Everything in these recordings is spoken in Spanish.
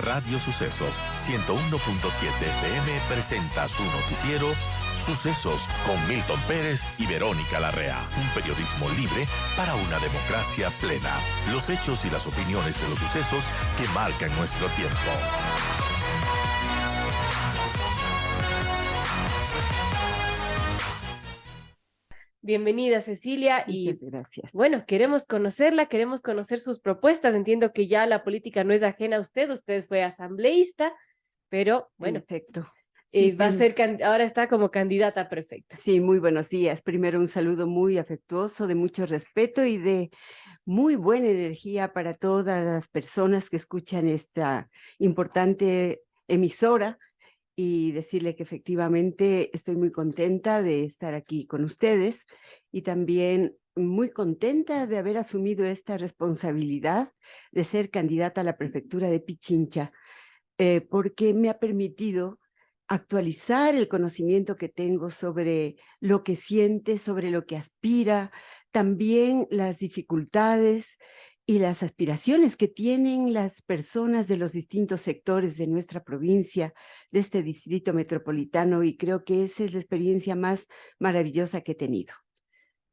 Radio Sucesos 101.7 FM presenta su noticiero Sucesos con Milton Pérez y Verónica Larrea. Un periodismo libre para una democracia plena. Los hechos y las opiniones de los sucesos que marcan nuestro tiempo. Bienvenida, Cecilia. Muchas gracias. Bueno, queremos conocerla, queremos conocer sus propuestas. Entiendo que ya la política no es ajena a usted fue asambleísta, pero bueno, perfecto. Sí, va a ser, ahora está como candidata perfecta. Sí, muy buenos días. Primero un saludo muy afectuoso, de mucho respeto y de muy buena energía para todas las personas que escuchan esta importante emisora, y decirle que efectivamente estoy muy contenta de estar aquí con ustedes y también muy contenta de haber asumido esta responsabilidad de ser candidata a la prefectura de Pichincha, porque me ha permitido actualizar el conocimiento que tengo sobre lo que siente, sobre lo que aspira, también las dificultades y las aspiraciones que tienen las personas de los distintos sectores de nuestra provincia, de este distrito metropolitano, y creo que esa es la experiencia más maravillosa que he tenido.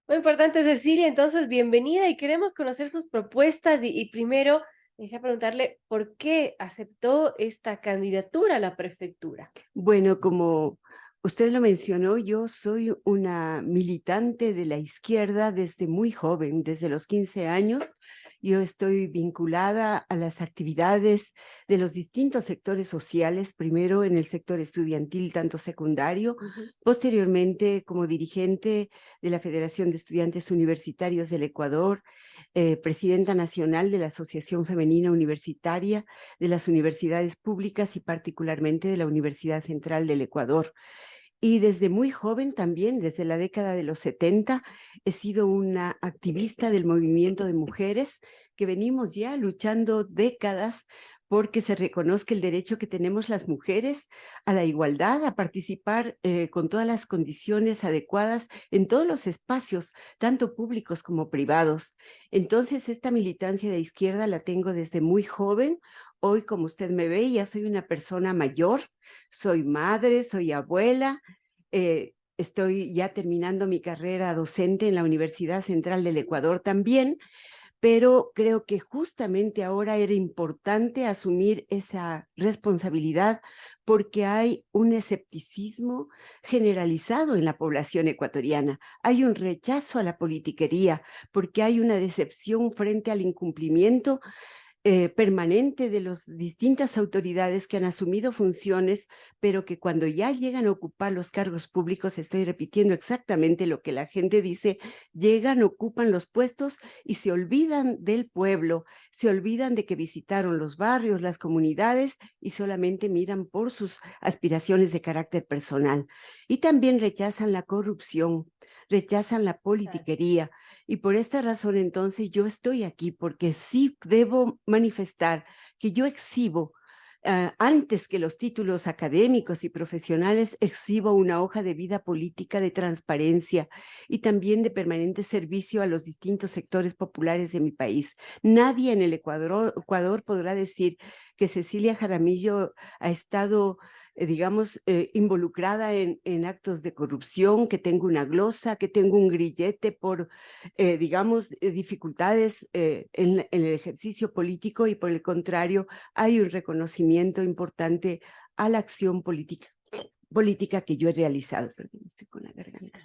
Muy importante, Cecilia. Entonces, bienvenida y queremos conocer sus propuestas y primero quería preguntarle por qué aceptó esta candidatura a la prefectura. Bueno, como usted lo mencionó, yo soy una militante de la izquierda desde muy joven, desde los 15 años. Yo estoy vinculada a las actividades de los distintos sectores sociales, primero en el sector estudiantil, tanto secundario, posteriormente como dirigente de la Federación de Estudiantes Universitarios del Ecuador, presidenta nacional de la Asociación Femenina Universitaria de las Universidades Públicas y particularmente de la Universidad Central del Ecuador. Y desde muy joven también, desde la década de los 70, he sido una activista del movimiento de mujeres que venimos ya luchando décadas porque se reconozca el derecho que tenemos las mujeres a la igualdad, a participar con todas las condiciones adecuadas en todos los espacios, tanto públicos como privados. Entonces, esta militancia de izquierda la tengo desde muy joven. Hoy, como usted me ve, ya soy una persona mayor, soy madre, soy abuela, estoy ya terminando mi carrera docente en la Universidad Central del Ecuador también, pero creo que justamente ahora era importante asumir esa responsabilidad porque hay un escepticismo generalizado en la población ecuatoriana. Hay un rechazo a la politiquería porque hay una decepción frente al incumplimiento permanente de las distintas autoridades que han asumido funciones, pero que cuando ya llegan a ocupar los cargos públicos, estoy repitiendo exactamente lo que la gente dice, llegan, ocupan los puestos y se olvidan del pueblo, se olvidan de que visitaron los barrios, las comunidades y solamente miran por sus aspiraciones de carácter personal. Y también rechazan la corrupción, rechazan la politiquería. Y por esta razón, entonces, yo estoy aquí porque sí debo manifestar que yo exhibo, antes que los títulos académicos y profesionales, exhibo una hoja de vida política de transparencia y también de permanente servicio a los distintos sectores populares de mi país. Nadie en el Ecuador podrá decir que Cecilia Jaramillo ha estado involucrada en actos de corrupción, que tengo una glosa, que tengo un grillete por, dificultades en el ejercicio político, y por el contrario, hay un reconocimiento importante a la acción política que yo he realizado. Perdón, estoy con la garganta.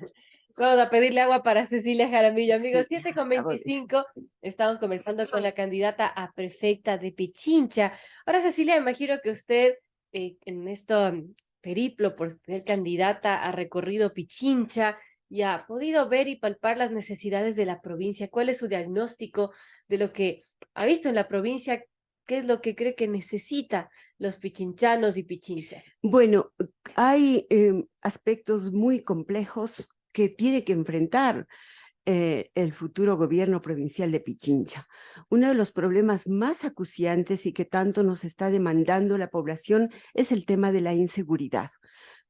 Vamos a pedirle agua para Cecilia Jaramillo. Amigos, Sí, 7:25, estamos conversando con la candidata a prefecta de Pichincha. Ahora, Cecilia, me imagino que usted en esto periplo por ser candidata ha recorrido Pichincha y ha podido ver y palpar las necesidades de la provincia. ¿Cuál es su diagnóstico de lo que ha visto en la provincia? ¿Qué es lo que cree que necesita los pichinchanos y Pichincha? Bueno, hay aspectos muy complejos que tiene que enfrentar el futuro gobierno provincial de Pichincha. Uno de los problemas más acuciantes y que tanto nos está demandando la población es el tema de la inseguridad,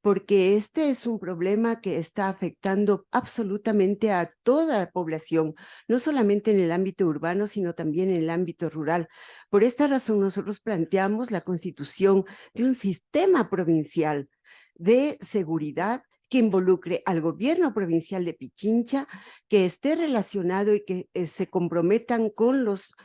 porque este es un problema que está afectando absolutamente a toda la población, no solamente en el ámbito urbano, sino también en el ámbito rural. Por esta razón, nosotros planteamos la constitución de un sistema provincial de seguridad que involucre al gobierno provincial de Pichincha, que esté relacionado y que se comprometan con los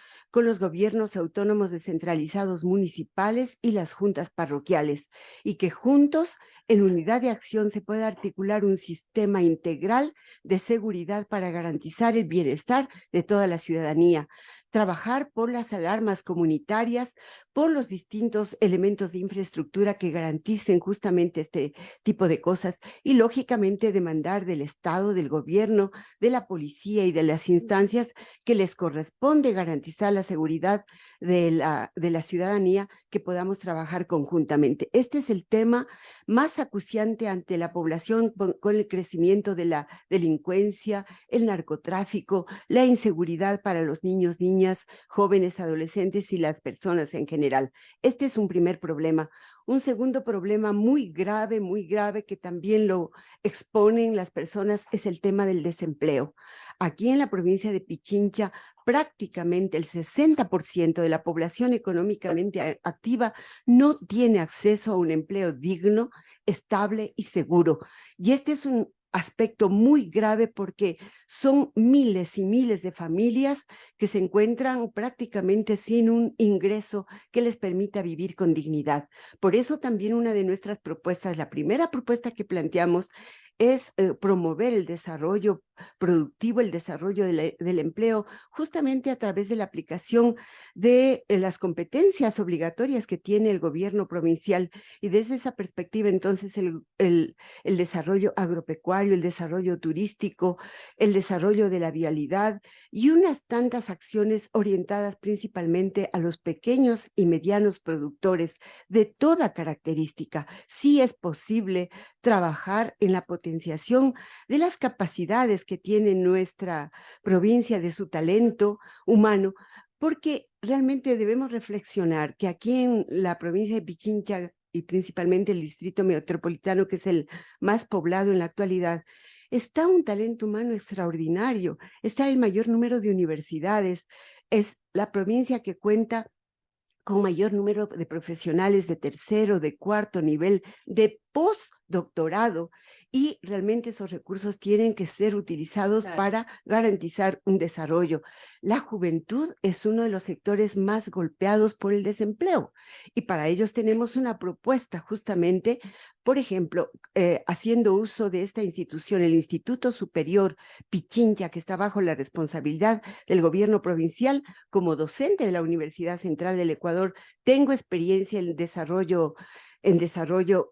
gobiernos autónomos descentralizados municipales y las juntas parroquiales, y que juntos, en unidad de acción, se pueda articular un sistema integral de seguridad para garantizar el bienestar de toda la ciudadanía. Trabajar por las alarmas comunitarias, por los distintos elementos de infraestructura que garanticen justamente este tipo de cosas, y lógicamente demandar del Estado, del gobierno, de la policía y de las instancias que les corresponde garantizar la seguridad de la ciudadanía, que podamos trabajar conjuntamente. Este es el tema más acuciante ante la población con el crecimiento de la delincuencia, el narcotráfico, la inseguridad para los niños, niñas, jóvenes, adolescentes y las personas en general. Este es un primer problema. Un segundo problema muy grave, que también lo exponen las personas, es el tema del desempleo. Aquí en la provincia de Pichincha, prácticamente el 60% de la población económicamente activa no tiene acceso a un empleo digno, estable y seguro. Y este es un aspecto muy grave porque son miles y miles de familias que se encuentran prácticamente sin un ingreso que les permita vivir con dignidad. Por eso también una de nuestras propuestas, la primera propuesta que planteamos, es promover el desarrollo productivo, el desarrollo del empleo, justamente a través de la aplicación de las competencias obligatorias que tiene el gobierno provincial. Y desde esa perspectiva, entonces, el desarrollo agropecuario, el desarrollo turístico, el desarrollo de la vialidad y unas tantas acciones orientadas principalmente a los pequeños y medianos productores de toda característica. Sí es posible trabajar en la potenciación de las capacidades que tiene nuestra provincia, de su talento humano, porque realmente debemos reflexionar que aquí en la provincia de Pichincha y principalmente el distrito metropolitano, que es el más poblado en la actualidad, está un talento humano extraordinario, está el mayor número de universidades, es la provincia que cuenta con mayor número de profesionales de tercero, de cuarto nivel, de postdoctorado, y realmente esos recursos tienen que ser utilizados para garantizar un desarrollo. La juventud es uno de los sectores más golpeados por el desempleo, y para ellos tenemos una propuesta justamente, por ejemplo, haciendo uso de esta institución, el Instituto Superior Pichincha, que está bajo la responsabilidad del gobierno provincial. Como docente de la Universidad Central del Ecuador, tengo experiencia en desarrollo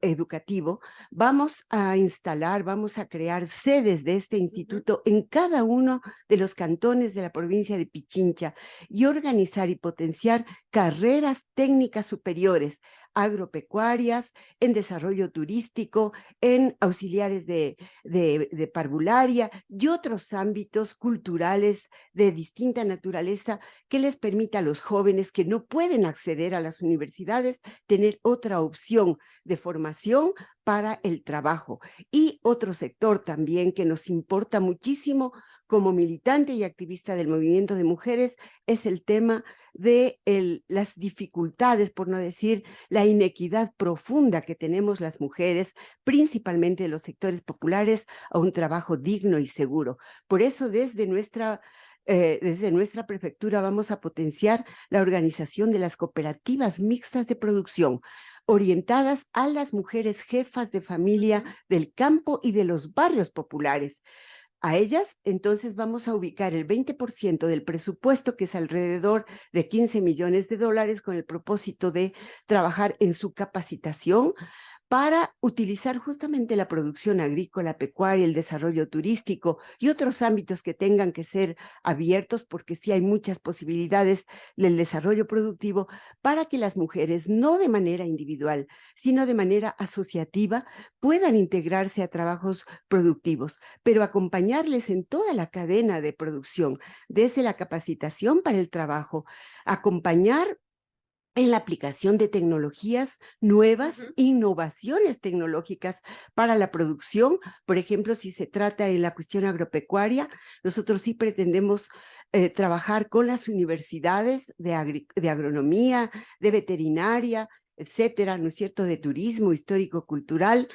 educativo. Vamos a instalar, vamos a crear sedes de este instituto en cada uno de los cantones de la provincia de Pichincha, y organizar y potenciar carreras técnicas superiores, agropecuarias, en desarrollo turístico, en auxiliares de parvularia y otros ámbitos culturales de distinta naturaleza, que les permita a los jóvenes que no pueden acceder a las universidades tener otra opción de formación para el trabajo. Y otro sector también que nos importa muchísimo como militante y activista del movimiento de mujeres es el tema de las dificultades, por no decir la inequidad profunda que tenemos las mujeres, principalmente de los sectores populares, a un trabajo digno y seguro. Por eso desde nuestra prefectura vamos a potenciar la organización de las cooperativas mixtas de producción, orientadas a las mujeres jefas de familia del campo y de los barrios populares. A ellas, entonces, vamos a ubicar el 20% del presupuesto, que es alrededor de $15 millones, con el propósito de trabajar en su capacitación para utilizar justamente la producción agrícola, pecuaria, el desarrollo turístico y otros ámbitos que tengan que ser abiertos, porque sí hay muchas posibilidades del desarrollo productivo, para que las mujeres, no de manera individual, sino de manera asociativa, puedan integrarse a trabajos productivos, pero acompañarles en toda la cadena de producción, desde la capacitación para el trabajo, acompañar en la aplicación de tecnologías nuevas, innovaciones tecnológicas para la producción. Por ejemplo, si se trata en la cuestión agropecuaria, nosotros sí pretendemos trabajar con las universidades de agronomía, de veterinaria, etcétera, ¿no es cierto?, de turismo histórico-cultural,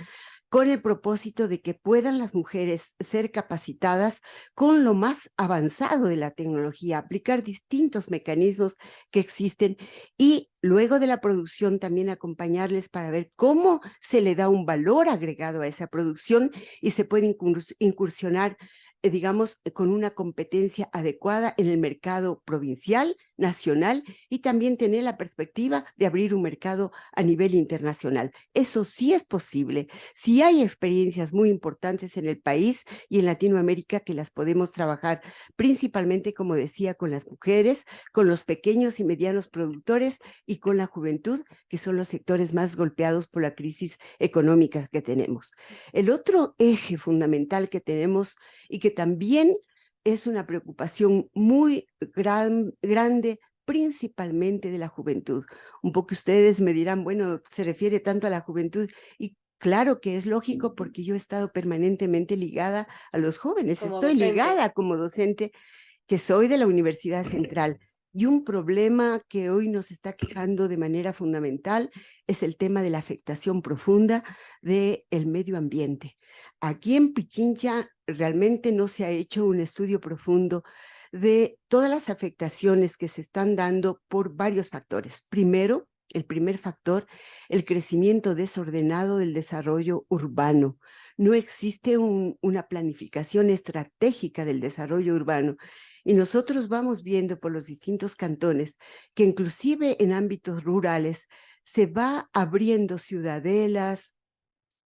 con el propósito de que puedan las mujeres ser capacitadas con lo más avanzado de la tecnología, aplicar distintos mecanismos que existen y luego de la producción también acompañarles para ver cómo se le da un valor agregado a esa producción y se puede incursionar, digamos, con una competencia adecuada en el mercado provincial, nacional y también tener la perspectiva de abrir un mercado a nivel internacional. Eso sí es posible. Sí hay experiencias muy importantes en el país y en Latinoamérica que las podemos trabajar principalmente, como decía, con las mujeres, con los pequeños y medianos productores y con la juventud, que son los sectores más golpeados por la crisis económica que tenemos. El otro eje fundamental que tenemos y que también es una preocupación muy grande, principalmente de la juventud. Un poco ustedes me dirán, bueno, se refiere tanto a la juventud y claro que es lógico porque yo he estado permanentemente ligada a los jóvenes, Como estoy docente. ligada como docente que soy de la Universidad Central. Y un problema que hoy nos está quejando de manera fundamental es el tema de la afectación profunda del medio ambiente. Aquí en Pichincha realmente no se ha hecho un estudio profundo de todas las afectaciones que se están dando por varios factores. Primero, el primer factor, el crecimiento desordenado del desarrollo urbano. No existe una planificación estratégica del desarrollo urbano. Y nosotros vamos viendo por los distintos cantones que inclusive en ámbitos rurales se va abriendo ciudadelas,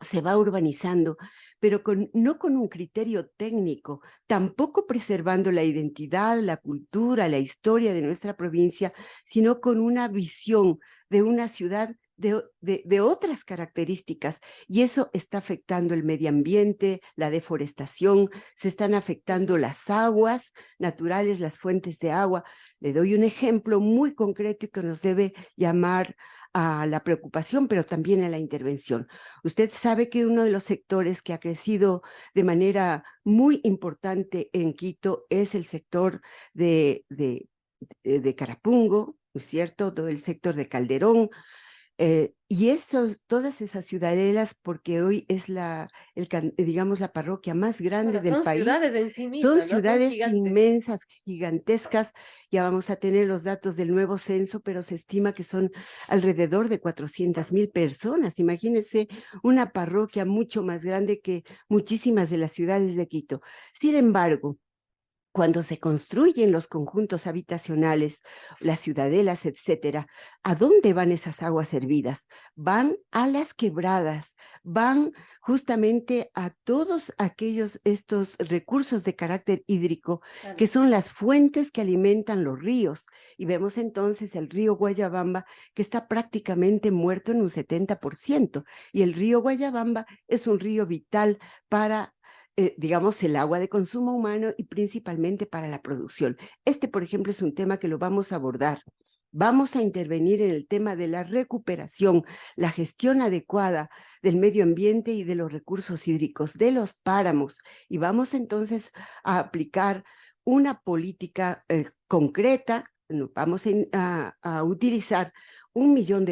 se va urbanizando, pero no con un criterio técnico, tampoco preservando la identidad, la cultura, la historia de nuestra provincia, sino con una visión de una ciudad de otras características, y eso está afectando el medio ambiente, la deforestación, se están afectando las aguas naturales, las fuentes de agua. Le doy un ejemplo muy concreto y que nos debe llamar a la preocupación, pero también a la intervención. Usted sabe que uno de los sectores que ha crecido de manera muy importante en Quito es el sector de Carapungo, ¿no es cierto? Todo el sector de Calderón, y todas esas ciudadelas, porque hoy es digamos, la parroquia más grande Bueno, del son país, ciudades en sí son mismas, ¿no? Son ciudades gigantes. inmensas, gigantescas. Ya vamos a tener los datos del nuevo censo, pero se estima que son alrededor de 400,000 personas. Imagínense una parroquia mucho más grande que muchísimas de las ciudades de Quito. Sin embargo, cuando se construyen los conjuntos habitacionales, las ciudadelas, etcétera, ¿a dónde van esas aguas hervidas? Van a las quebradas, van justamente a todos estos recursos de carácter hídrico, Claro. que son las fuentes que alimentan los ríos. Y vemos entonces el río Guayabamba, que está prácticamente muerto en un 70%. Y el río Guayabamba es un río vital para digamos, el agua de consumo humano y principalmente para la producción. Por ejemplo, es un tema que lo vamos a abordar. Vamos a intervenir en el tema de la recuperación, la gestión adecuada del medio ambiente y de los recursos hídricos, de los páramos, y vamos entonces a aplicar una política concreta. Vamos a utilizar $1 millón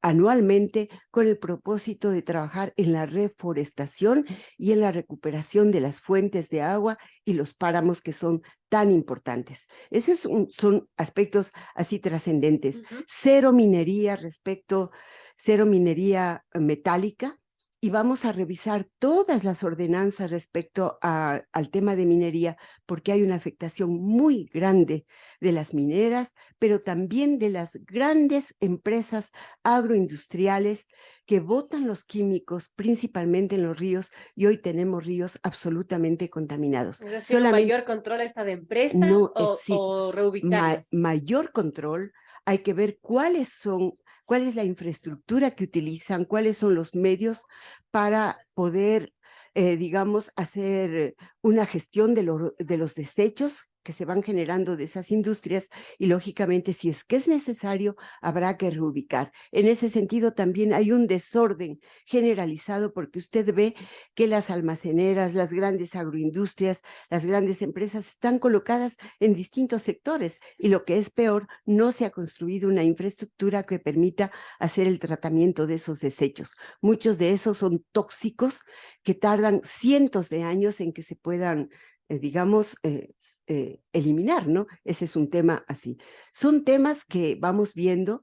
anualmente con el propósito de trabajar en la reforestación y en la recuperación de las fuentes de agua y los páramos que son tan importantes. Esos son aspectos así trascendentes. Cero minería cero minería metálica, y vamos a revisar todas las ordenanzas respecto al tema de minería, porque hay una afectación muy grande de las mineras, pero también de las grandes empresas agroindustriales que botan los químicos principalmente en los ríos, y hoy tenemos ríos absolutamente contaminados. Es decir, un mayor control esta de empresa no o reubicarlas. Mayor control, hay que ver cuál es la infraestructura que utilizan, cuáles son los medios para poder, digamos, hacer una gestión de los desechos que se van generando de esas industrias y lógicamente si es que es necesario habrá que reubicar. En ese sentido también hay un desorden generalizado porque usted ve que las almaceneras, las grandes agroindustrias, las grandes empresas están colocadas en distintos sectores y lo que es peor, no se ha construido una infraestructura que permita hacer el tratamiento de esos desechos. Muchos de esos son tóxicos que tardan cientos de años en que se puedan digamos, eliminar, ¿no? Ese es un tema así. Son temas que vamos viendo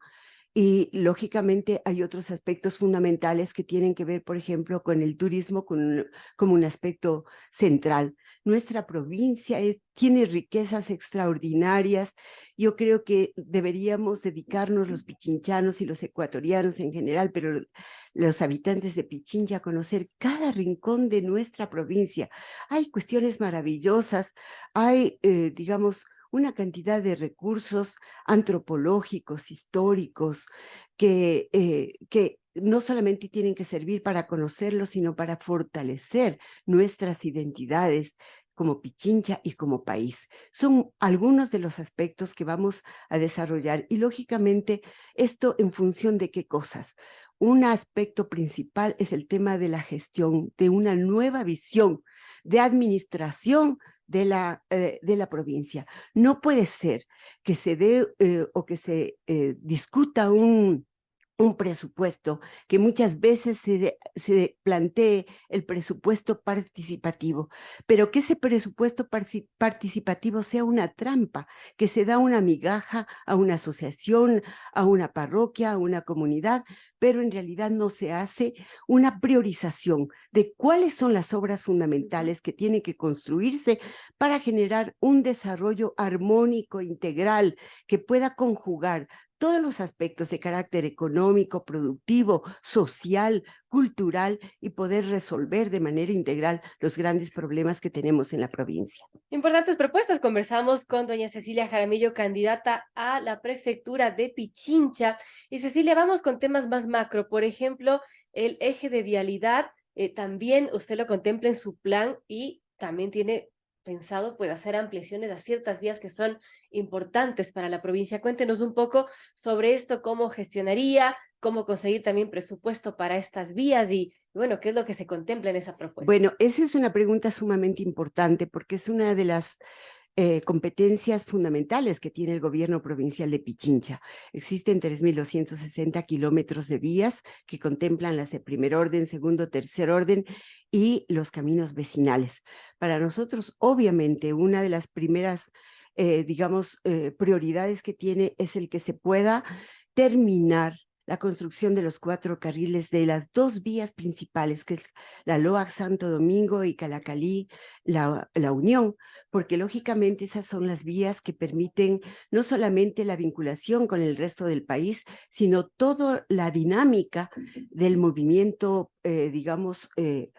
y lógicamente hay otros aspectos fundamentales que tienen que ver, por ejemplo, con el turismo como un aspecto central. Nuestra provincia tiene riquezas extraordinarias. Yo creo que deberíamos dedicarnos los pichinchanos y los ecuatorianos en general, pero los habitantes de Pichincha a conocer cada rincón de nuestra provincia. Hay cuestiones maravillosas, hay, digamos, una cantidad de recursos antropológicos, históricos, que no solamente tienen que servir para conocerlo, sino para fortalecer nuestras identidades como Pichincha y como país. Son algunos de los aspectos que vamos a desarrollar y lógicamente esto en función de qué cosas. Un aspecto principal es el tema de la gestión, de una nueva visión de administración de la provincia. No puede ser que se dé o que se discuta un presupuesto, que muchas veces se plantee el presupuesto participativo, pero que ese presupuesto participativo sea una trampa, que se da una migaja a una asociación, a una parroquia, a una comunidad, pero en realidad no se hace una priorización de cuáles son las obras fundamentales que tienen que construirse para generar un desarrollo armónico, integral, que pueda conjugar todos los aspectos de carácter económico, productivo, social, cultural y poder resolver de manera integral los grandes problemas que tenemos en la provincia. Importantes propuestas. Conversamos con doña Cecilia Jaramillo, candidata a la prefectura de Pichincha. Y Cecilia, vamos con temas más macro. Por ejemplo, el eje de vialidad, también usted lo contempla en su plan y también tiene pensado pues hacer ampliaciones a ciertas vías que son importantes para la provincia. Cuéntenos un poco sobre esto, cómo gestionaría, cómo conseguir también presupuesto para estas vías y bueno, qué es lo que se contempla en esa propuesta. Bueno, esa es una pregunta sumamente importante porque es una de las competencias fundamentales que tiene el gobierno provincial de Pichincha. Existen 3.260 kilómetros de vías que contemplan las de primer orden, segundo, tercer orden y los caminos vecinales. Para nosotros, obviamente, una de las primeras, digamos, prioridades que tiene es el que se pueda terminar la construcción de los 4 carriles de las 2 vías principales, que es la Loa Santo Domingo y Calacalí, la Unión, porque lógicamente esas son las vías que permiten no solamente la vinculación con el resto del país, sino toda la dinámica del movimiento, digamos,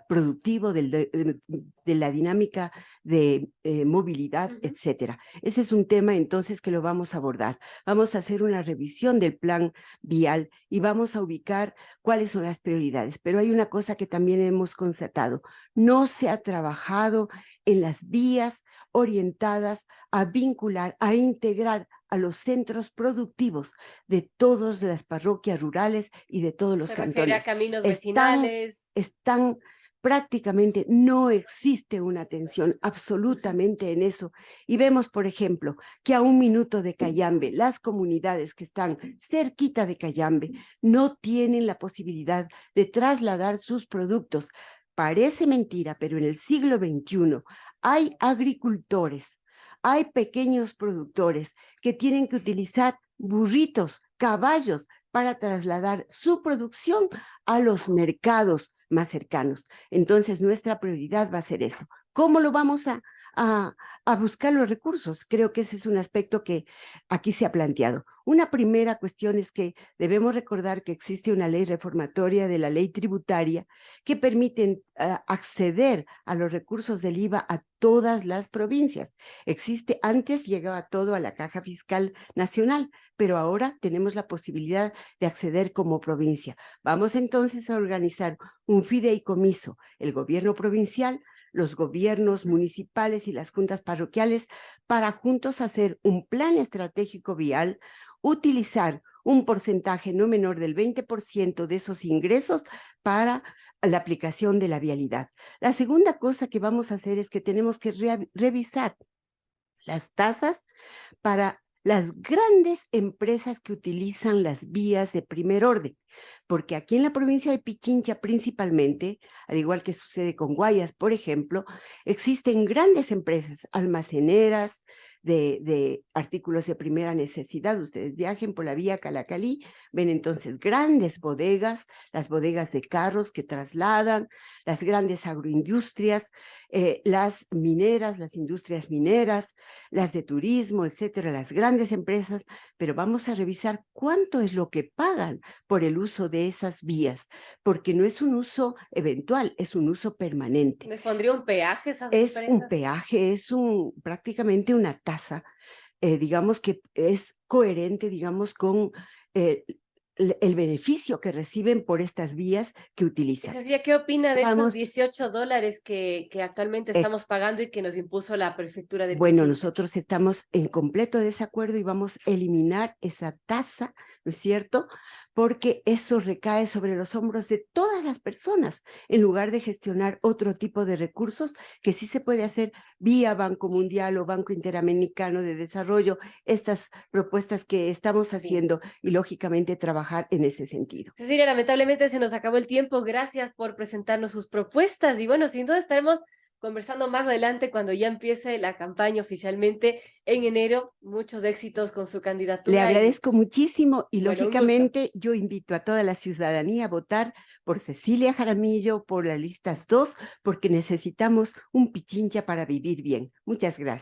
productivo, de la dinámica de movilidad, etcétera. Ese es un tema entonces que lo vamos a abordar. Vamos a hacer una revisión del plan vial y vamos a ubicar cuáles son las prioridades. Pero hay una cosa que también hemos constatado, no se ha trabajado en las vías orientadas a vincular, a integrar a los centros productivos de todas las parroquias rurales y de todos los cantones. Se refiere a caminos vecinales. Están prácticamente, no existe una atención absolutamente en eso. Y vemos, por ejemplo, que a 1 minuto de Cayambe, las comunidades que están cerquita de Cayambe no tienen la posibilidad de trasladar sus productos. Parece mentira, pero en el siglo XXI hay agricultores, hay pequeños productores que tienen que utilizar burritos, caballos para trasladar su producción a los mercados más cercanos. Entonces, nuestra prioridad va a ser esto. ¿Cómo lo vamos a buscar los recursos? Creo que ese es un aspecto que aquí se ha planteado. Una primera cuestión es que debemos recordar que existe una ley reformatoria de la ley tributaria que permite acceder a los recursos del IVA a todas las provincias. Antes llegaba todo a la Caja Fiscal Nacional, pero ahora tenemos la posibilidad de acceder como provincia. Vamos entonces a organizar un fideicomiso, el gobierno provincial, los gobiernos municipales y las juntas parroquiales para juntos hacer un plan estratégico vial, utilizar un porcentaje no menor del 20% de esos ingresos para la aplicación de la vialidad. La segunda cosa que vamos a hacer es que tenemos que revisar las tasas para las grandes empresas que utilizan las vías de primer orden, porque aquí en la provincia de Pichincha principalmente, al igual que sucede con Guayas, por ejemplo, existen grandes empresas almaceneras de artículos de primera necesidad. Ustedes viajen por la vía Calacalí, ven entonces grandes bodegas, las bodegas de carros que trasladan, las grandes agroindustrias, las mineras, las industrias mineras, las de turismo, etcétera, las grandes empresas, pero vamos a revisar cuánto es lo que pagan por el uso de esas vías, porque no es un uso eventual, es un uso permanente. ¿Les pondría un peaje esas Es un empresas? peaje, es prácticamente una tasa, digamos que es coherente, digamos, con el beneficio que reciben por estas vías que utilizan. Cecilia, ¿qué opina de esos Vamos, $18 que actualmente estamos pagando y que nos impuso la prefectura de bueno, Pichincha? nosotros estamos en completo desacuerdo y vamos a eliminar esa tasa, ¿no es cierto? Porque eso recae sobre los hombros de todas las personas, en lugar de gestionar otro tipo de recursos que sí se puede hacer vía Banco Mundial o Banco Interamericano de Desarrollo, estas propuestas que estamos haciendo y lógicamente trabajar en ese sentido. Cecilia, lamentablemente se nos acabó el tiempo. Gracias por presentarnos sus propuestas y bueno, sin duda estaremos conversando más adelante cuando ya empiece la campaña oficialmente en enero. Muchos éxitos con su candidatura. Le agradezco muchísimo y bueno, lógicamente yo invito a toda la ciudadanía a votar por Cecilia Jaramillo, por las listas 2, porque necesitamos un Pichincha para vivir bien. Muchas gracias.